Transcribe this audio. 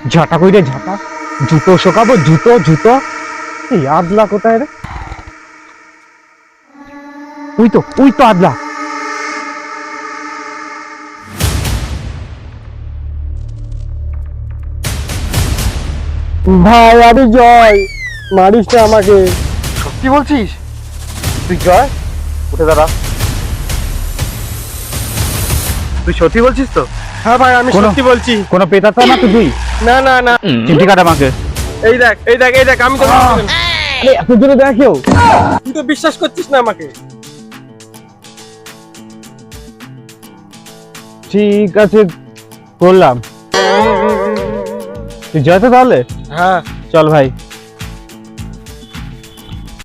ঝাঁটা কইরে ঝাঁটা, জুতো শোকাবো, জুতো জুতো। এই আদলা কোথায় রে? ওই তো আদলা। ভাই আমি জয়, মারিস না আমাকে। সত্যি বলছিস? তুই জয়, উঠে দাঁড়া। তুই সত্যি বলছিস তো? হ্যাঁ ভাই আমি কোনো- সত্যি বলছি। কোনো পেতাতা না তো তুই? না না না, চিমটি কাটা আমাকে। এই দেখ এই দেখ এই দেখ, আমি তো আরে এত জোরে দেখেও। তুই তো বিশ্বাস করছিস না আমাকে। ঠিক আছে, করলাম। তুই জয় তো তাহলে? হ্যাঁ চল ভাই।